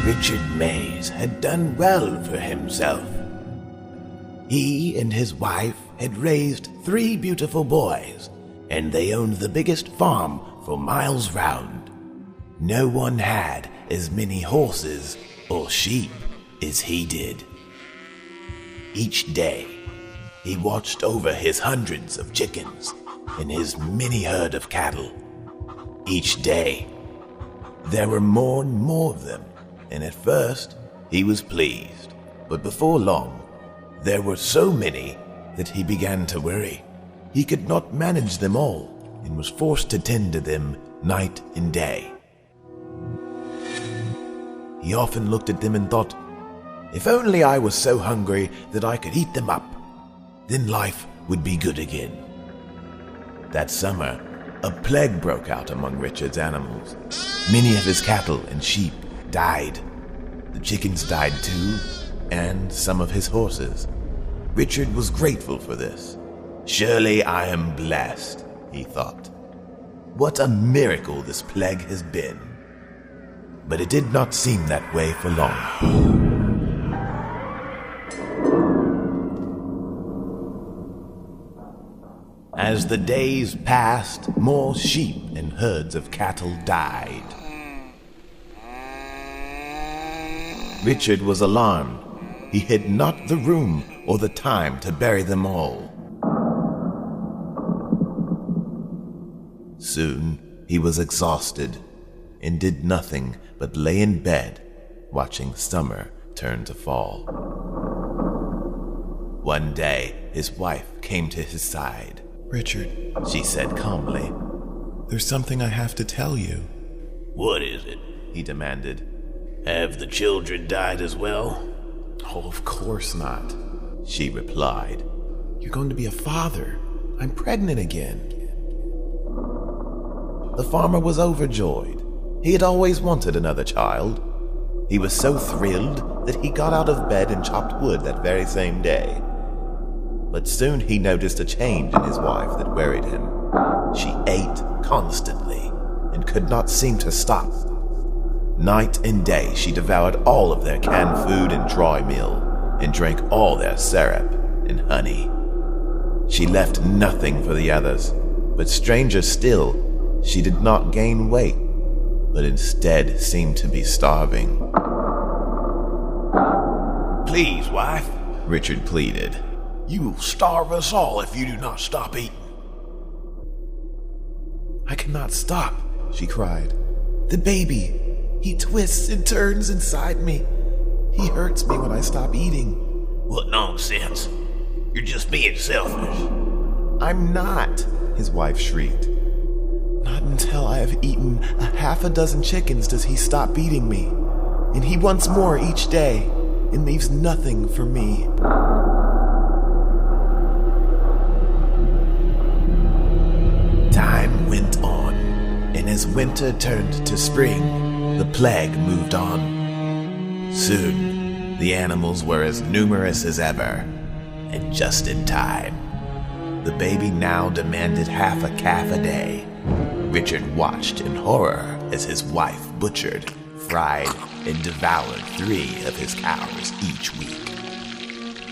Richard Mays had done well for himself. He and his wife had raised 3 beautiful boys, and they owned the biggest farm for miles round. No one had as many horses or sheep as he did. Each day, he watched over his hundreds of chickens and his many herd of cattle. Each day, there were more and more of them, and at first, he was pleased. But before long, there were so many that he began to worry. He could not manage them all and was forced to tend to them night and day. He often looked at them and thought, if only I was so hungry that I could eat them up, then life would be good again. That summer, a plague broke out among Richard's animals. Many of his cattle and sheep died. The chickens died too, and some of his horses. Richard was grateful for this. Surely I am blessed, he thought. What a miracle this plague has been. But it did not seem that way for long. As the days passed, more sheep and herds of cattle died. Richard was alarmed. He had not the room or the time to bury them all. Soon he was exhausted and did nothing but lay in bed, watching summer turn to fall. One day, his wife came to his side. Richard, she said calmly, there's something I have to tell you. What is it? He demanded. Have the children died as well? Oh, of course not, she replied. You're going to be a father. I'm pregnant again. The farmer was overjoyed. He had always wanted another child. He was so thrilled that he got out of bed and chopped wood that very same day. But soon he noticed a change in his wife that worried him. She ate constantly and could not seem to stop. Night and day she devoured all of their canned food and dry meal and drank all their syrup and honey. She left nothing for the others, but stranger still, she did not gain weight, but instead seemed to be starving. Please, wife, Richard pleaded. You will starve us all if you do not stop eating. I cannot stop, she cried. The baby, he twists and turns inside me. He hurts me when I stop eating. What nonsense. You're just being selfish. I'm not, his wife shrieked. Not until I have eaten half a dozen chickens does he stop beating me. And he wants more each day and leaves nothing for me. Time went on, and as winter turned to spring, the plague moved on. Soon, the animals were as numerous as ever, and just in time. The baby now demanded half a calf a day. Richard watched in horror as his wife butchered, fried, and devoured 3 of his cows each week.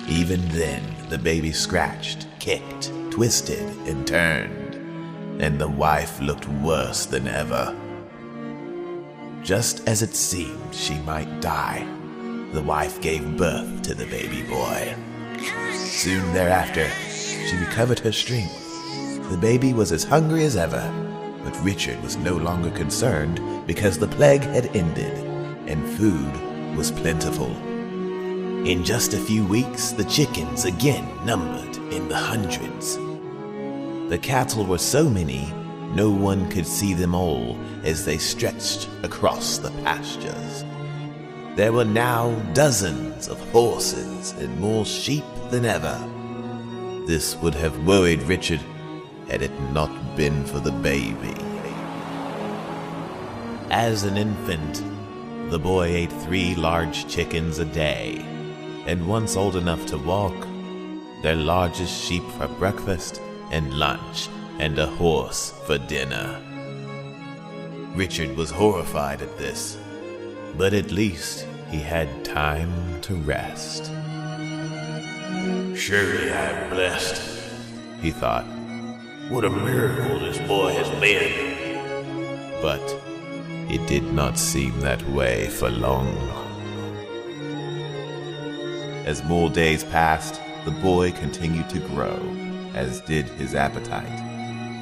Even then, the baby scratched, kicked, twisted, and turned. And the wife looked worse than ever. Just as it seemed she might die, the wife gave birth to the baby boy. Soon thereafter, she recovered her strength. The baby was as hungry as ever, but Richard was no longer concerned because the plague had ended and food was plentiful. In just a few weeks, the chickens again numbered in the hundreds. The cattle were so many, no one could see them all as they stretched across the pastures. There were now dozens of horses and more sheep than ever. This would have worried Richard had it not been for the baby. As an infant, the boy ate 3 large chickens a day, and once old enough to walk, their largest sheep for breakfast and lunch, and a horse for dinner. Richard was horrified at this. But at least he had time to rest. Surely I am blessed, he thought. What a miracle this boy has been. But it did not seem that way for long. As more days passed, the boy continued to grow, as did his appetite.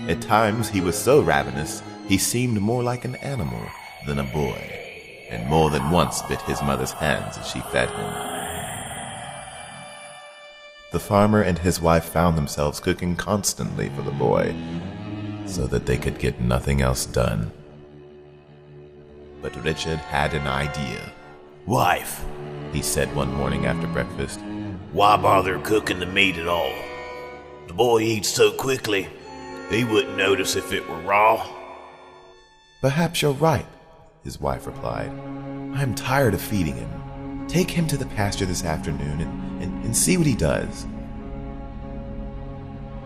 At times he was so ravenous, he seemed more like an animal than a boy, and more than once bit his mother's hands as she fed him. The farmer and his wife found themselves cooking constantly for the boy, so that they could get nothing else done. But Richard had an idea. Wife, he said one morning after breakfast, why bother cooking the meat at all? The boy eats so quickly, he wouldn't notice if it were raw. Perhaps you're right, his wife replied. I'm tired of feeding him. Take him to the pasture this afternoon and see what he does.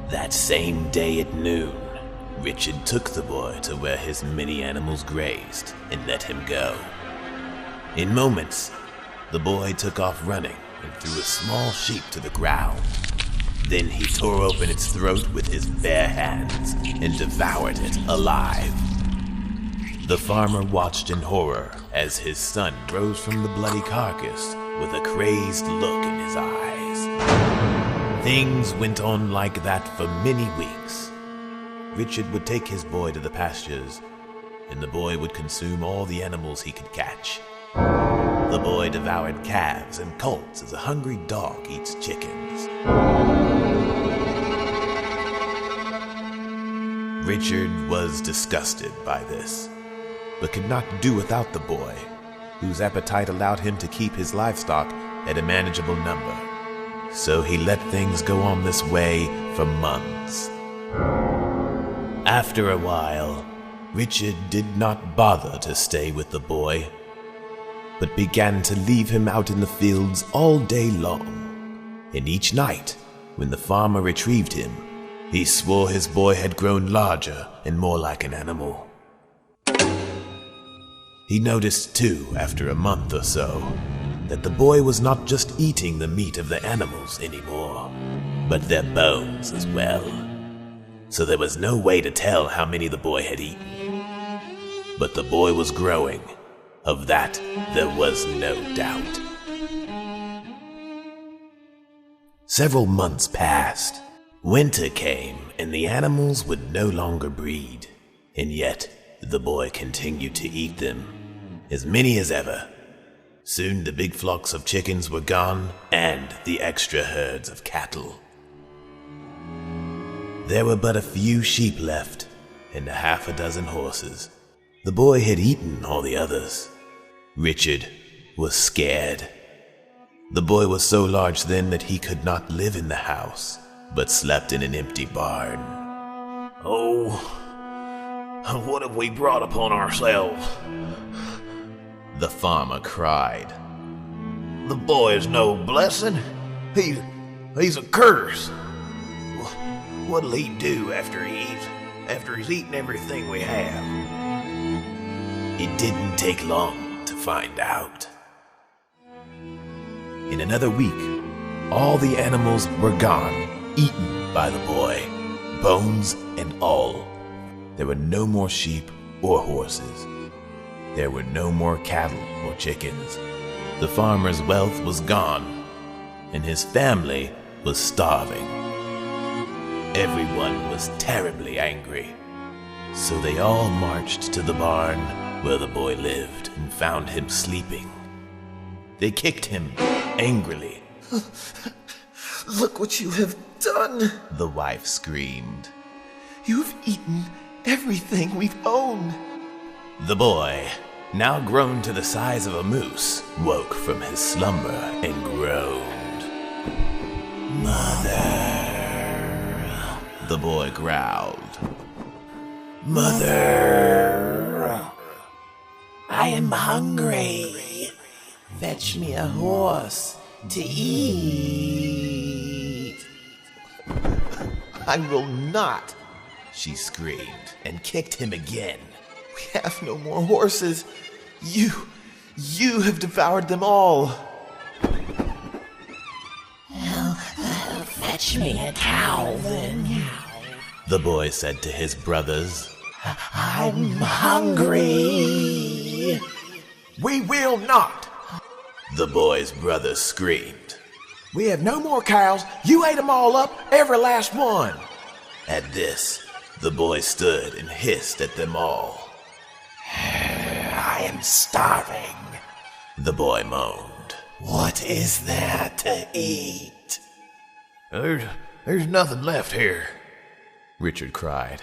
That same day at noon, Richard took the boy to where his many animals grazed and let him go. In moments, the boy took off running and threw a small sheep to the ground. Then he tore open its throat with his bare hands and devoured it alive. The farmer watched in horror as his son rose from the bloody carcass with a crazed look in his eyes. Things went on like that for many weeks. Richard would take his boy to the pastures, and the boy would consume all the animals he could catch. The boy devoured calves and colts as a hungry dog eats chickens. Richard was disgusted by this, but could not do without the boy, whose appetite allowed him to keep his livestock at a manageable number. So he let things go on this way for months. After a while, Richard did not bother to stay with the boy, but began to leave him out in the fields all day long. And each night, when the farmer retrieved him, he swore his boy had grown larger and more like an animal. He noticed, too, after a month or so, that the boy was not just eating the meat of the animals anymore, but their bones as well. So there was no way to tell how many the boy had eaten. But the boy was growing. Of that, there was no doubt. Several months passed. Winter came, and the animals would no longer breed. And yet, the boy continued to eat them, as many as ever. Soon the big flocks of chickens were gone, and the extra herds of cattle. There were but a few sheep left, and a half a dozen horses. The boy had eaten all the others. Richard was scared. The boy was so large then that he could not live in the house, but slept in an empty barn. Oh, what have we brought upon ourselves? The farmer cried. The boy is no blessing. He's a curse. What'll he do after he's eaten everything we have? It didn't take long to find out. In another week, all the animals were gone, eaten by the boy, bones and all. There were no more sheep or horses. There were no more cattle or chickens. The farmer's wealth was gone, and his family was starving. Everyone was terribly angry, so they all marched to the barn where the boy lived and found him sleeping. They kicked him angrily. Look what you have done, the wife screamed. You've eaten everything we've owned. The boy, now grown to the size of a moose, woke from his slumber and groaned. Mother, the boy growled. Mother, I am hungry. Fetch me a horse to eat. I will not, she screamed and kicked him again. We have no more horses. You You have devoured them all. Fetch me a cow, then. The boy said to his brothers. I'm hungry. We will not. The boy's brothers screamed. We have no more cows. You ate them all up, every last one. At this, the boy stood and hissed at them all. I am starving. The boy moaned. What is there to eat? There's nothing left here, Richard cried.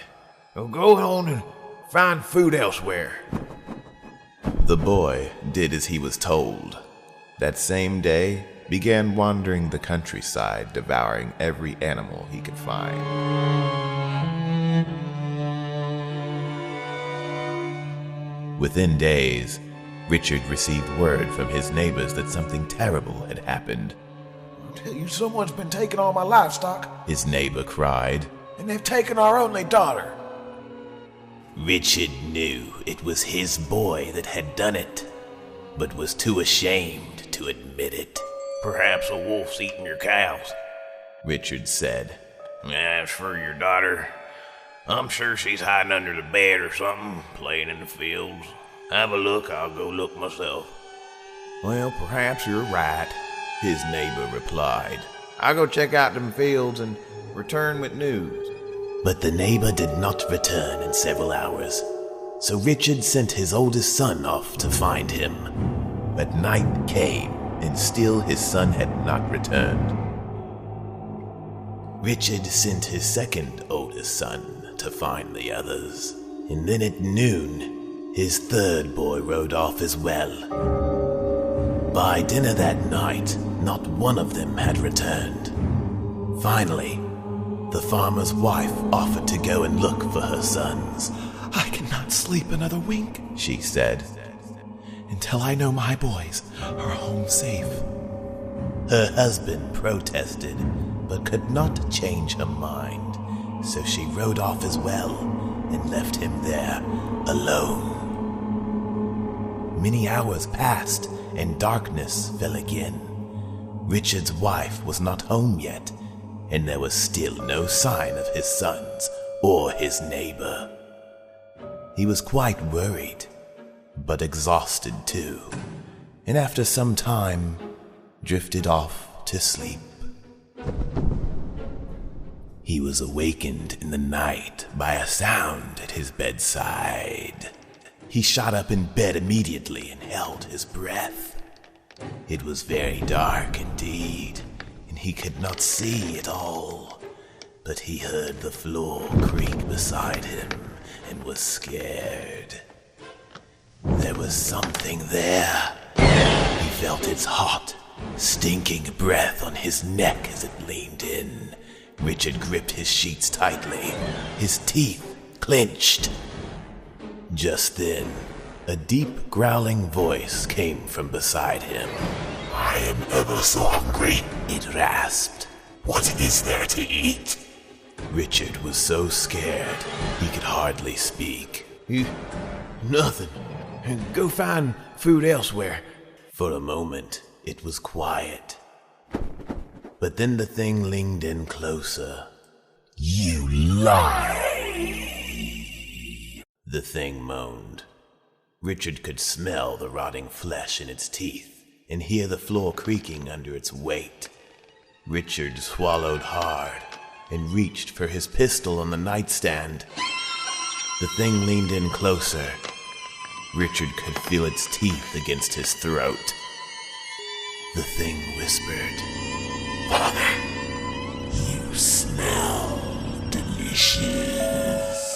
So go on and find food elsewhere. The boy did as he was told. That same day, began wandering the countryside, devouring every animal he could find. Within days, Richard received word from his neighbors that something terrible had happened. I tell you, someone's been taking all my livestock, His neighbor cried. and they've taken our only daughter. Richard knew it was his boy that had done it, but was too ashamed to admit it. Perhaps a wolf's eaten your cows. Richard said. As for your daughter, I'm sure she's hiding under the bed or something, playing in the fields. Have a look, I'll go look myself. Well, perhaps you're right, His neighbor replied. I'll go check out them fields and return with news. But the neighbor did not return in several hours, so Richard sent his oldest son off to find him. But night came, and still his son had not returned. Richard sent his second oldest son to find the others, and then at noon, his third boy rode off as well. By dinner that night, not one of them had returned. Finally, the farmer's wife offered to go and look for her sons. I cannot sleep another wink, she said, until I know my boys are home safe. Her husband protested, but could not change her mind, so she rode off as well and left him there alone. Many hours passed and darkness fell again. Richard's wife was not home yet, and there was still no sign of his sons or his neighbor. He was quite worried, but exhausted too, and after some time drifted off to sleep. He was awakened in the night by a sound at his bedside. He shot up in bed immediately and held his breath. It was very dark indeed, and he could not see at all, but he heard the floor creak beside him and was scared. There was something there. He felt its hot, stinking breath on his neck as it leaned in. Richard gripped his sheets tightly, his teeth clenched. Just then, a deep growling voice came from beside him. I am ever so hungry. It rasped. What is there to eat? Richard was so scared he could hardly speak. Nothing. Go find food elsewhere. For a moment, it was quiet. But then the thing leaned in closer. You lie. The thing moaned. Richard could smell the rotting flesh in its teeth and hear the floor creaking under its weight. Richard swallowed hard and reached for his pistol on the nightstand. The thing leaned in closer. Richard could feel its teeth against his throat. The thing whispered, Father, you smell delicious.